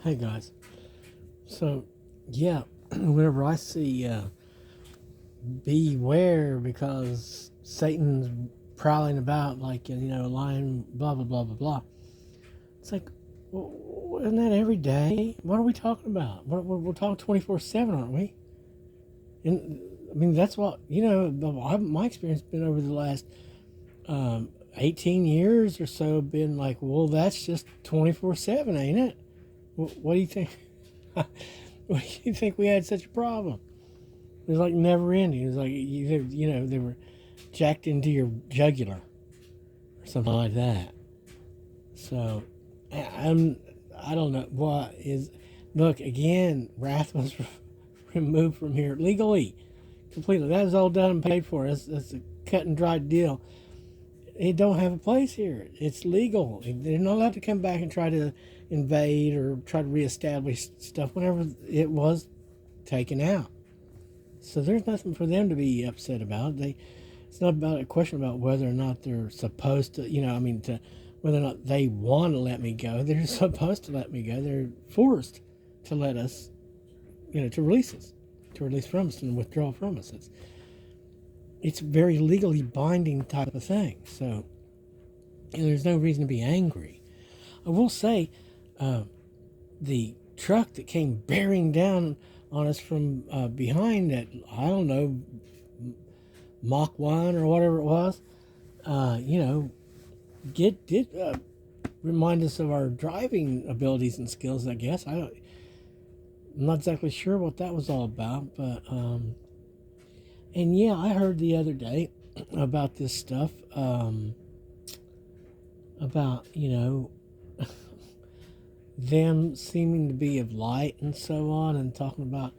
Hey guys. So, yeah, whenever I see beware because Satan's prowling about like, a lion, blah, blah, blah, blah, blah. It's like, isn't that every day? What are we talking about? We're talking 24/7, aren't we? And I mean, that's what, my experience has been over the last 18 years or so, been like, well, that's just 24/7, ain't it? What do you think? What do you think we had such a problem? It was like never ending. It was like they were jacked into your jugular or something like that. So I'm I don't know what is. Look again, wrath was removed from here legally, completely. That was all done and paid for. That's a cut and dried deal. It don't have a place here. It's legal. They're not allowed to come back and try to invade or try to reestablish stuff whenever it was taken out. So there's nothing for them to be upset about. It's not about a question about whether or not they're supposed to, to whether or not they want to let me go. They're supposed to let me go. They're forced to let us, to release us, to release from us and withdraw from us. It's a very legally binding type of thing. So there's no reason to be angry. I will say, the truck that came bearing down on us from behind that, I don't know, Mach 1 or whatever it was, did remind us of our driving abilities and skills, I guess. I'm not exactly sure what that was all about, but, and yeah, I heard the other day about this stuff, about, them seeming to be of light and so on, and talking about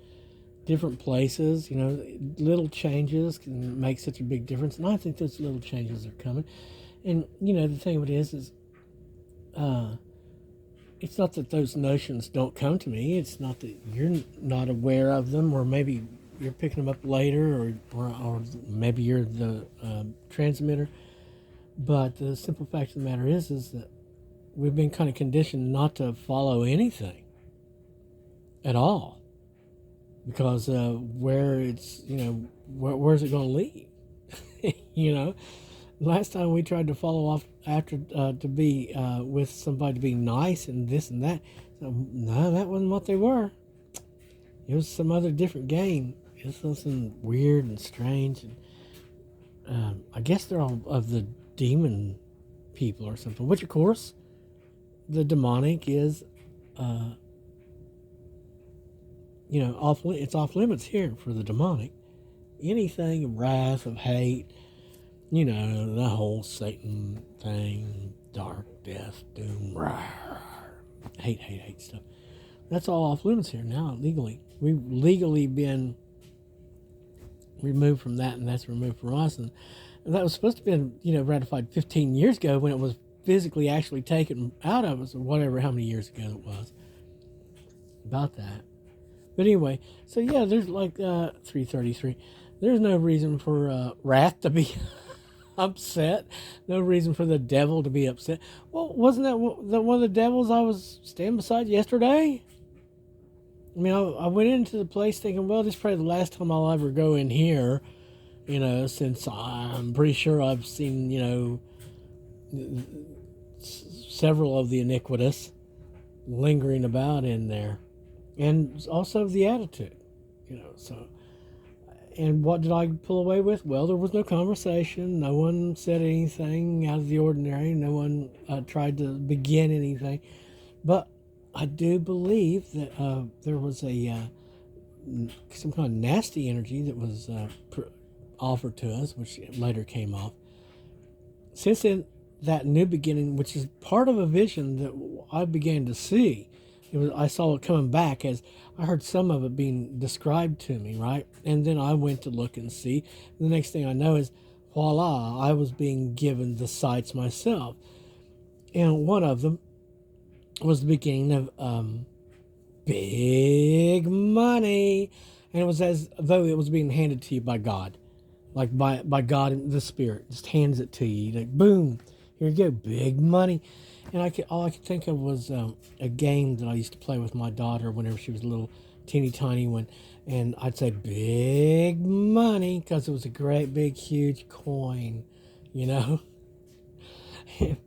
different places. Little changes can make such a big difference, and I think those little changes are coming. And the thing of it is uh, it's not that those notions don't come to me. It's not that you're not aware of them, or maybe you're picking them up later, or maybe you're the transmitter. But the simple fact of the matter is that we've been kind of conditioned not to follow anything at all, because where it's where's it going to lead? you know Last time we tried to follow off after to be with somebody, to be nice and this and that, no, that wasn't what they were. It was some other different game. It was something weird and strange, and I guess they're all of the demon people or something, which of course the demonic is it's off limits here for the demonic. Anything of wrath, of hate, the whole Satan thing, dark, death, doom, hate stuff. That's all off limits here now, legally. We've legally been removed from that, and that's removed from us. And that was supposed to have been, ratified 15 years ago, when it was physically actually taken out of us, or whatever, how many years ago it was. About that. But anyway, so yeah, there's like 333. There's no reason for wrath to be upset. No reason for the devil to be upset. Well, wasn't that one of the devils I was standing beside yesterday? I mean, I went into the place thinking, well, this is probably the last time I'll ever go in here, since I'm pretty sure I've seen, several of the iniquitous lingering about in there. And also the attitude, so. And what did I pull away with? Well, there was no conversation. No one said anything out of the ordinary. No one tried to begin anything. But I do believe that there was some kind of nasty energy that was offered to us, which later came off. Since then, that new beginning, which is part of a vision that I began to see, I saw it coming back as I heard some of it being described to me, right? And then I went to look and see. The next thing I know is, voila, I was being given the sights myself. And one of them was the beginning of big money. And it was as though it was being handed to you by God. Like by God and the Spirit. Just hands it to you. Like, boom, here you go, big money. And all I could think of was a game that I used to play with my daughter whenever she was a little teeny tiny one, and I'd say big money because it was a great big huge coin, you know. It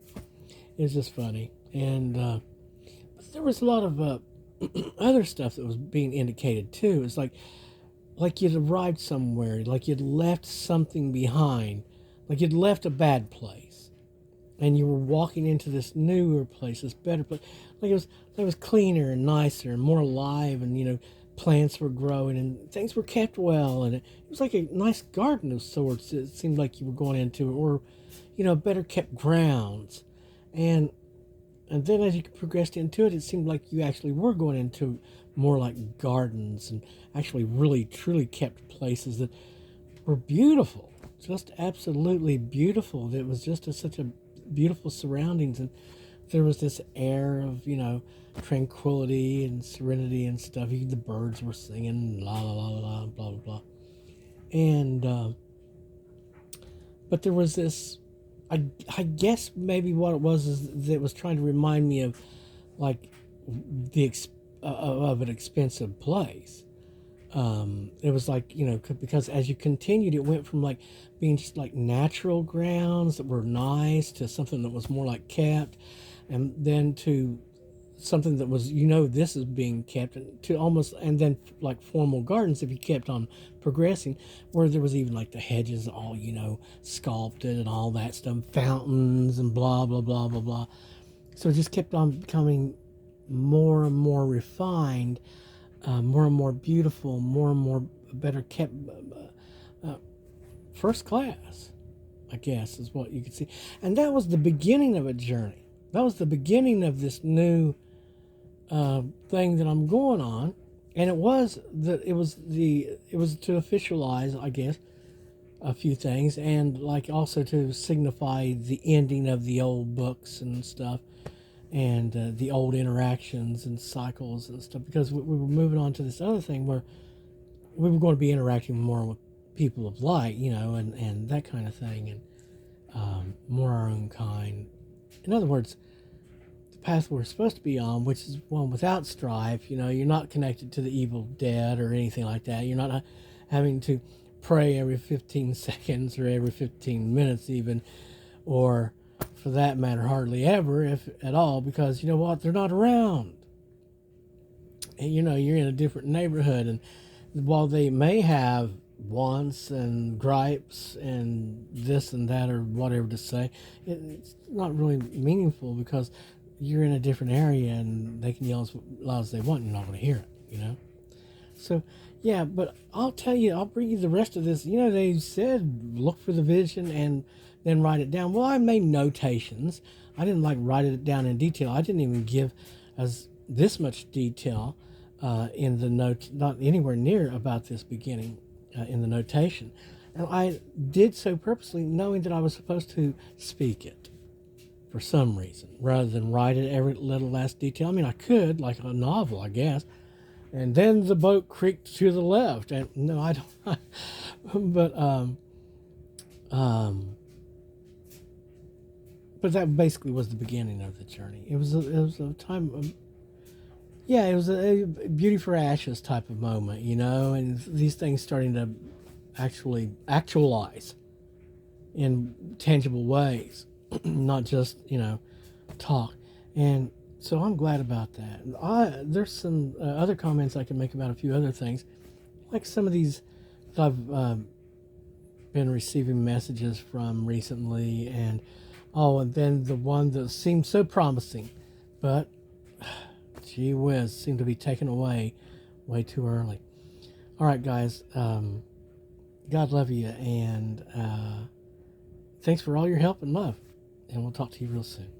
was just funny, and but there was a lot of other stuff that was being indicated too. It's like you'd arrived somewhere, like you'd left something behind, like you'd left a bad place, and you were walking into this newer place, this better place. Like it was cleaner and nicer and more alive, and plants were growing and things were kept well, and it was like a nice garden of sorts. It seemed like you were going into, or better kept grounds, and then as you progressed into it, it seemed like you actually were going into more like gardens and actually really truly kept places that were beautiful, just absolutely beautiful. It was just such a beautiful surroundings, and there was this air of tranquility and serenity and stuff. The birds were singing la la la la blah blah blah, and but there was this. I guess maybe what it was is that it was trying to remind me of like of an expensive place. It was like because as you continued, it went from like being just like natural grounds that were nice to something that was more like kept, and then to something that was this is being kept, and to almost, and then like formal gardens if you kept on progressing, where there was even like the hedges all sculpted and all that stuff, fountains and blah blah blah blah blah. So it just kept on becoming more and more refined, more and more beautiful, more and more better kept, first class, I guess is what you could see. And that was the beginning of a journey. That was the beginning of this new thing that I'm going on. And it was to officialize, I guess, a few things, and like also to signify the ending of the old books and stuff, and the old interactions and cycles and stuff, because we were moving on to this other thing where we were going to be interacting more with people of light, and that kind of thing, and more our own kind. In other words, the path we're supposed to be on, which is one without strife. You're not connected to the evil dead or anything like that. You're not having to pray every 15 seconds or every 15 minutes even, or for that matter hardly ever, if at all, because you know what, they're not around. And you're in a different neighborhood, and while they may have wants and gripes and this and that or whatever to say, it's not really meaningful, because you're in a different area and they can yell as loud as they want and you're not going to hear it. So yeah, but I'll bring you the rest of this. They said look for the vision and then write it down. Well, I made notations. I didn't write it down in detail. I didn't even give as this much detail in the note, not anywhere near about this beginning in the notation. And I did so purposely, knowing that I was supposed to speak it for some reason, rather than write it every little last detail. I mean, I could, like a novel, I guess. And then the boat creaked to the left. And no, I don't. But that basically was the beginning of the journey. It was a time of, yeah, it was a beauty for ashes type of moment, and these things starting to actually actualize in tangible ways, not just, talk. And so I'm glad about that. There's some other comments I can make about a few other things, like some of these that I've been receiving messages from recently, and then the one that seemed so promising, but gee whiz, seemed to be taken away way too early. All right, guys, God love you, and thanks for all your help and love, and we'll talk to you real soon.